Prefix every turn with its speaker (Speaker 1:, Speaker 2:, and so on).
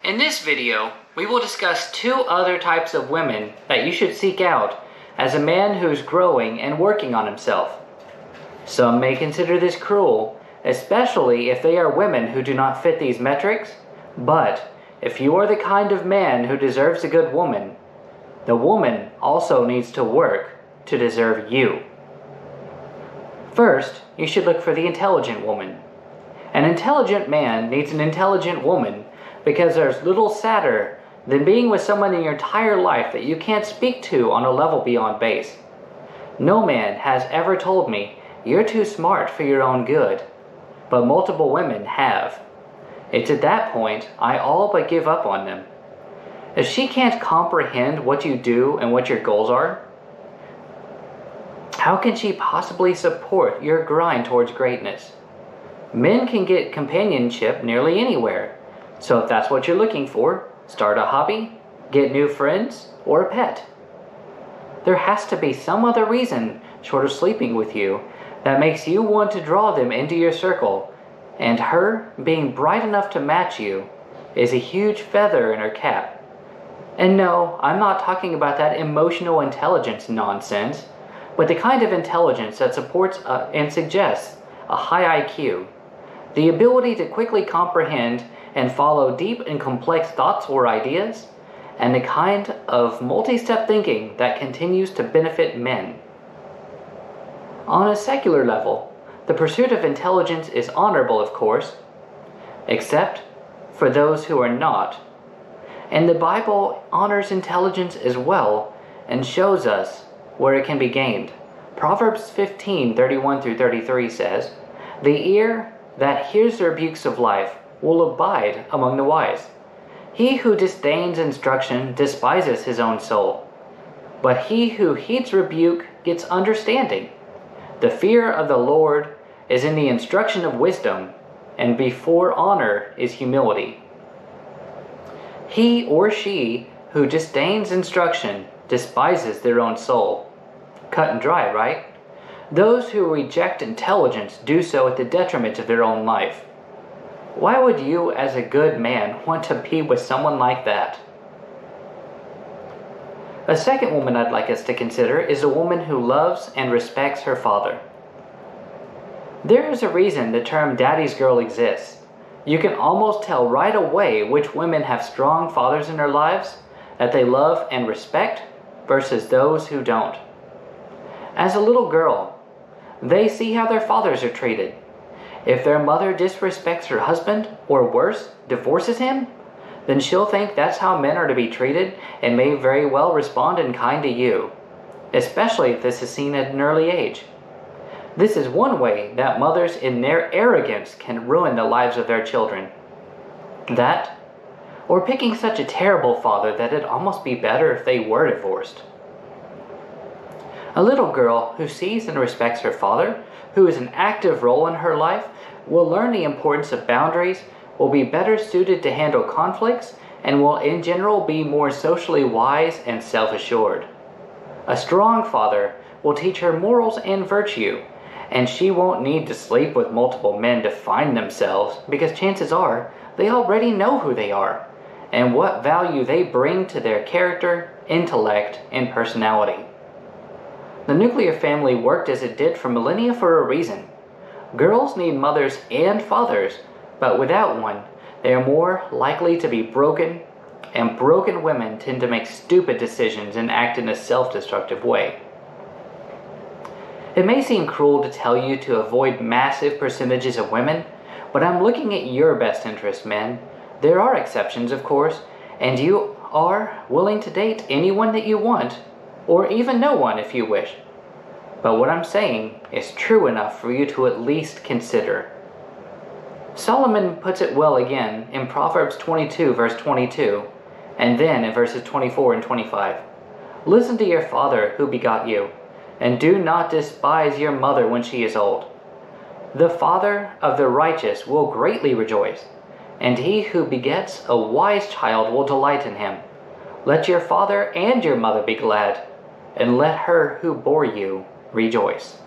Speaker 1: In this video, we will discuss two other types of women that you should seek out as a man who's growing and working on himself. Some may consider this cruel, especially if they are women who do not fit these metrics, but if you are the kind of man who deserves a good woman, the woman also needs to work to deserve you. First, you should look for the intelligent woman. An intelligent man needs an intelligent woman because there's little sadder than being with someone in your entire life that you can't speak to on a level beyond base. No man has ever told me, "You're too smart for your own good," but multiple women have. It's at that point I all but give up on them. If she can't comprehend what you do and what your goals are, how can she possibly support your grind towards greatness? Men can get companionship nearly anywhere, so if that's what you're looking for, start a hobby, get new friends, or a pet. There has to be some other reason, short of sleeping with you, that makes you want to draw them into your circle, and her being bright enough to match you is a huge feather in her cap. And no, I'm not talking about that emotional intelligence nonsense, but the kind of intelligence that supports and suggests a high IQ, the ability to quickly comprehend and follow deep and complex thoughts or ideas, and the kind of multi-step thinking that continues to benefit men. On a secular level, the pursuit of intelligence is honorable, of course, except for those who are not. And the Bible honors intelligence as well and shows us where it can be gained. Proverbs 15:31-33 says, "The ear that hears the rebukes of life will abide among the wise. He who disdains instruction despises his own soul, but he who heeds rebuke gets understanding. The fear of the Lord is in the instruction of wisdom, and before honor is humility." He or she who disdains instruction despises their own soul. Cut and dry, right? Those who reject intelligence do so at the detriment of their own life. Why would you, as a good man, want to be with someone like that? A second woman I'd like us to consider is a woman who loves and respects her father. There is a reason the term daddy's girl exists. You can almost tell right away which women have strong fathers in their lives that they love and respect versus those who don't. As a little girl, they see how their fathers are treated. If their mother disrespects her husband, or worse, divorces him, then she'll think that's how men are to be treated and may very well respond in kind to you, especially if this is seen at an early age. This is one way that mothers in their arrogance can ruin the lives of their children. That, or picking such a terrible father that it'd almost be better if they were divorced. A little girl who sees and respects her father, who is an active role in her life, will learn the importance of boundaries, will be better suited to handle conflicts, and will in general be more socially wise and self-assured. A strong father will teach her morals and virtue, and she won't need to sleep with multiple men to find themselves, because chances are they already know who they are and what value they bring to their character, intellect, and personality. The nuclear family worked as it did for millennia for a reason. Girls need mothers and fathers, but without one, they are more likely to be broken, and broken women tend to make stupid decisions and act in a self-destructive way. It may seem cruel to tell you to avoid massive percentages of women, but I'm looking at your best interest, men. There are exceptions, of course, and you are willing to date anyone that you want, or even no one if you wish. But what I'm saying is true enough for you to at least consider. Solomon puts it well again in Proverbs 22 verse 22, and then in verses 24 and 25. "Listen to your father who begot you, and do not despise your mother when she is old. The father of the righteous will greatly rejoice, and he who begets a wise child will delight in him. Let your father and your mother be glad, and let her who bore you rejoice."